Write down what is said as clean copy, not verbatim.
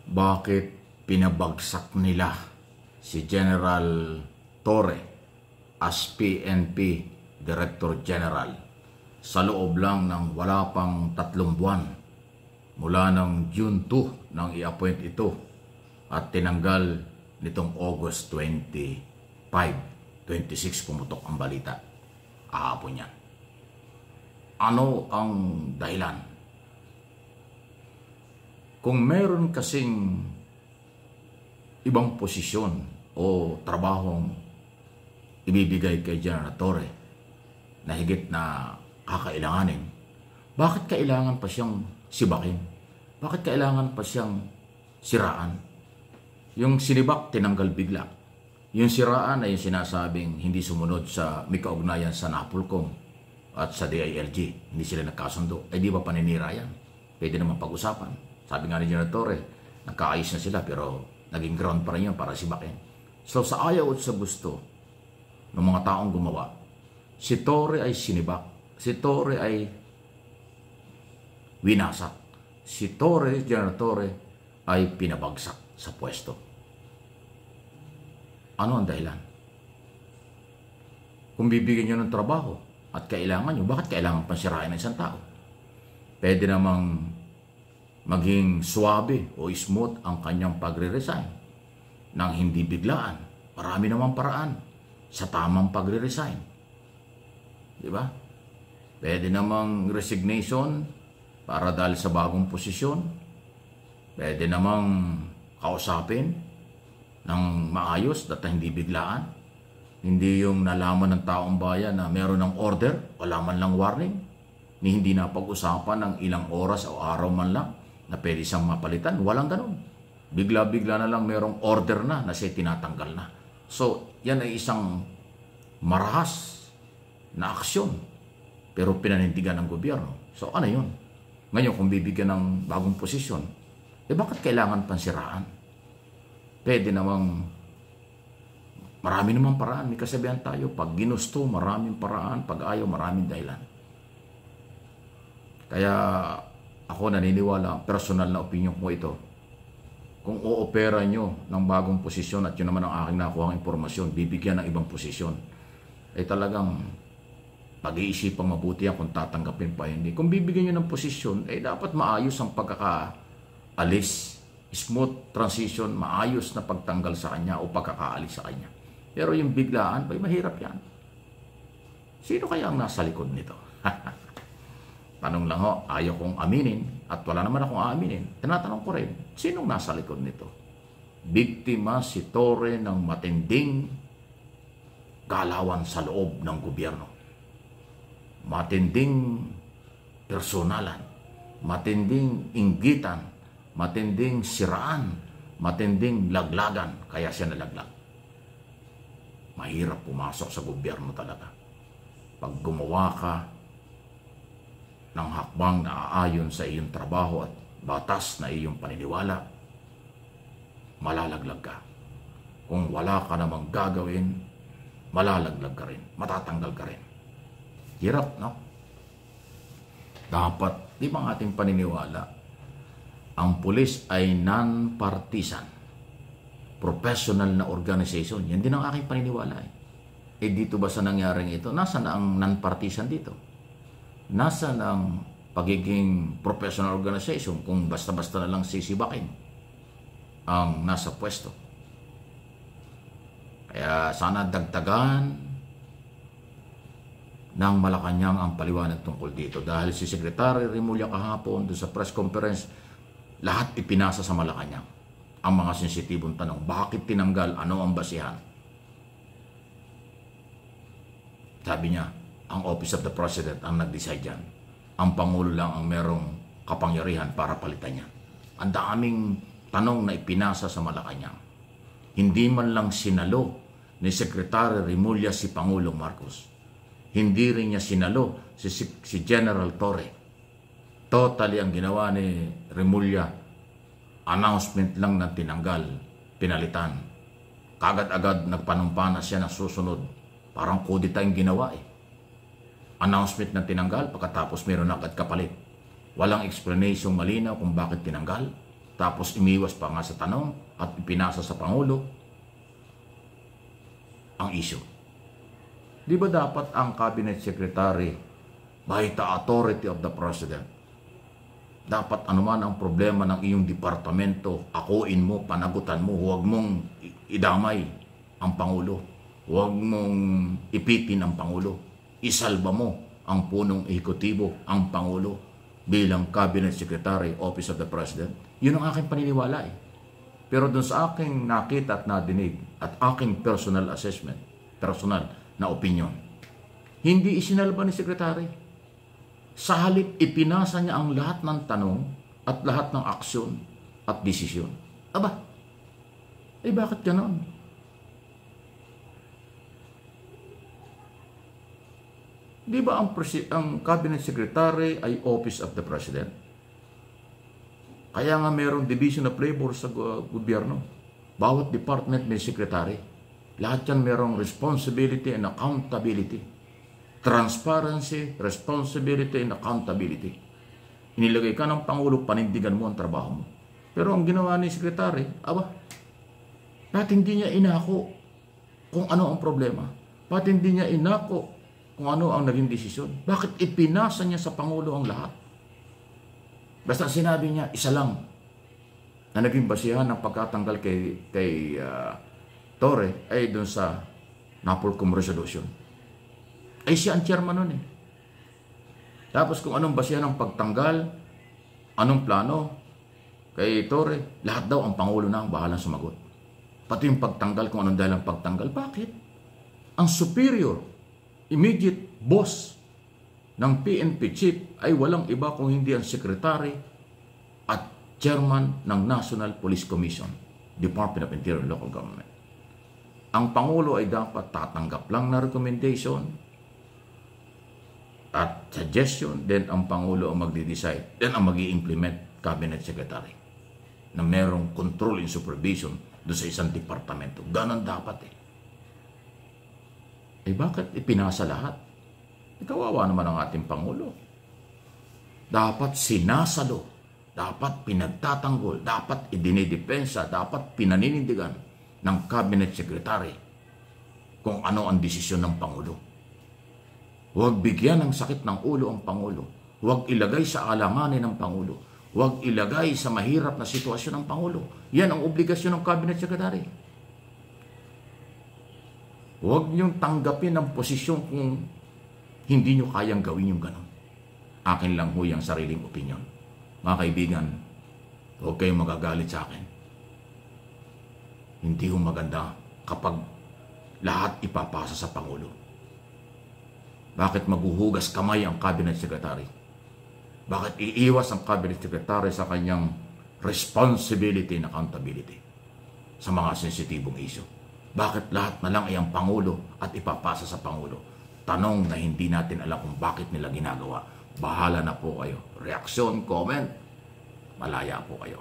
bakit pinabagsak nila si General Torre as PNP Director General sa loob lang ng wala pang 3 buwan mula ng June 2 nang i-appoint ito at tinanggal nitong August 25, 26 pumutok ang balita kahapon yan. Ano ang dahilan? Kung meron kasing ibang posisyon o trabahong ibibigay kay General Torre na higit na kakailanganin, bakit kailangan pa siyang sibakin? Bakit kailangan pa siyang siraan? Yung sinibak, tinanggal bigla. Yung siraan ay yung sinasabing hindi sumunod sa may kaugnayan sa NAPOLCOM at sa DILG. Hindi sila nagkasundo. Ay di ba paninira yan? Pwede naman pag-usapan. Sabi nga ni General Torre, nagkaayos na sila pero naging ground pa rin yun para sibakin. So sa ayaw at sa gusto ng mga taong gumawa, si Torre ay sinibak. Si Torre ay winasak. Si Torre, General Torre, ay pinabagsak sa pwesto. Ano ang dahilan? Kung bibigyan nyo ng trabaho at kailangan nyo, bakit kailangan pansirain ng isang tao? Pwede namang maging suwabe o smooth ang kanyang pagre-resign nang hindi biglaan. Marami namang paraan sa tamang pagre-resign. Di ba? Pwede namang resignation para dahil sa bagong posisyon. Pwede namang kausapin ng maayos at hindi biglaan. Hindi yung nalaman ng taong bayan na meron ng order, wala man lang warning, ni hindi na pag-usapan ng ilang oras o araw man lang na pwede siyang mapalitan. Walang ganun. Bigla-bigla na lang merong order na siya tinatanggal na. So, yan ay isang marahas na aksyon pero pinanindigan ng gobyerno. So, ano yun? Ngayon, kung bibigyan ng bagong posisyon, bakit kailangan pansiraan? Pwede namang marami namang paraan. May kasabihan tayo, pag ginusto, maraming paraan. Pag ayaw, maraming dahilan. Kaya ako naniniwala, personal na opinion ko ito. Kung o-opera nyo ng bagong posisyon at yun naman ang aking nakuha ng impormasyon, bibigyan ng ibang posisyon, ay talagang pag-iisipang mabuti yan kung tatanggapin pa hindi. Kung bibigyan nyo ng posisyon, ay dapat maayos ang pagkakaalis. Smooth transition, maayos na pagtanggal sa kanya o pagkakaalis sa kanya. Pero yung biglaan, ay mahirap yan. Sino kaya ang nasa likod nito? Tanong lang ho, ayaw kong aminin at wala naman akong aaminin. Tinatanong ko rin, sinong nasa likod nito? Biktima si Torre ng matinding galawan sa loob ng gobyerno. Matinding personalan, matinding inggitan, matinding siraan, matinding laglagan, kaya siya nalaglag. Mahirap pumasok sa gobyerno talaga. Pag gumawa ka ng hakbang na aayon sa iyong trabaho at batas na iyong paniniwala, malalaglag ka. Kung wala ka namang gagawin, malalaglag ka rin, matatanggal ka rin. Hirap, no? Dapat, di ba ang ating paniniwala, ang pulis ay non-partisan, professional na organization. Yan din ang aking paniniwala. Dito ba sa nangyaring ito, nasa na ang non-partisan dito? Nasa na ang pagiging professional organization kung basta-basta na lang sisibakin ang nasa pwesto? Kaya sana dagdagan ng Malacanang ang paliwanag tungkol dito. Dahil si Secretary Remulla kahapon doon sa press conference, lahat ipinasa sa Malacanang. Ang mga sensitibong tanong, bakit tinanggal? Ano ang basihan? Sabi niya, ang Office of the President ang nag-decide yan. Ang Pangulo lang ang merong kapangyarihan para palitan yan. Ang daming tanong na ipinasa sa Malacanang. Hindi man lang sinalo ni Secretary Remulla si Pangulong Marcos. Hindi rin niya sinalo si General Torre. Totally ang ginawa ni Remulla, announcement lang na tinanggal, pinalitan. Kagad-agad nagpanumpana siya na susunod. Parang kudita yung ginawa eh. Announcement na tinanggal, pagkatapos meron agad kapalit. Walang explanation malinaw kung bakit tinanggal. Tapos imiwas pa nga sa tanong at ipinasa sa Pangulo ang issue. Di ba dapat ang Cabinet Secretary, by the authority of the President, dapat anuman ang problema ng iyong departamento, akuin mo, panagutan mo, huwag mong idamay ang Pangulo, huwag mong ipitin ang Pangulo, isalba mo ang punong ehekutibo, ang Pangulo, bilang Cabinet Secretary, Office of the President. Yun ang aking paniniwala eh. Pero dun sa aking nakita at nadinig at aking personal assessment, personal na opinion, hindi isinalba ni Secretary. Sa halip, ipinasa niya ang lahat ng tanong at lahat ng aksyon at desisyon. Aba, eh bakit ganon? Di ba ang Cabinet Secretary ay Office of the President? Kaya nga mayroong Division of Labor sa gobyerno. Bawat department may secretary. Lahat yan mayroong responsibility and accountability. Transparency, responsibility, and accountability. Inilagay ka ng Pangulo, panindigan mo ang trabaho mo. Pero ang ginawa ni Secretary, bakit hindi niya inako kung ano ang problema? Bakit hindi niya inako kung ano ang naging desisyon? Bakit ipinasa niya sa Pangulo ang lahat? Basta sinabi niya, isa lang na naging basihan ng pagkatanggal kay Torre ay doon sa Napolcom Resolution. Ay siya ang chairman nun eh. Tapos kung anong basihan ng pagtanggal, anong plano kay Torre, lahat daw ang Pangulo na ang bahalang sumagot. Pati yung pagtanggal, kung anong dahil ang pagtanggal. Bakit? Ang superior, immediate boss ng PNP chief ay walang iba kung hindi ang secretary at chairman ng National Police Commission, Department of Interior and Local Government. Ang Pangulo ay dapat tatanggap lang na recommendation at suggestion, then ang Pangulo ang magde-decide, then ang mag-i-implement Cabinet Secretary na merong control and supervision doon sa isang departamento. Ganon dapat eh. Eh bakit ipinasa lahat? Kawawa naman ang ating Pangulo. Dapat sinasalo, dapat pinagtatanggol, dapat idinidepensa, dapat pinaninindigan ng Cabinet Secretary kung ano ang desisyon ng Pangulo. Huwag bigyan ng sakit ng ulo ang Pangulo. Huwag ilagay sa alanganin ng Pangulo. Huwag ilagay sa mahirap na sitwasyon ng Pangulo. Yan ang obligasyon ng Cabinet Secretary. Huwag niyong tanggapin ang posisyon kung hindi niyo kayang gawin yung ganon. Akin lang ho yung sariling opinion. Mga kaibigan, huwag kayong magagalit sa akin. Hindi ho maganda kapag lahat ipapasa sa Pangulo. Bakit maghuhugas kamay ang Cabinet Secretary? Bakit iiwas ang Cabinet Secretary sa kanyang responsibility and accountability sa mga sensitibong issue? Bakit lahat na lang ay ang Pangulo at ipapasa sa Pangulo? Tanong na hindi natin alam kung bakit nila ginagawa. Bahala na po kayo. Reaksyon, comment, malaya po kayo.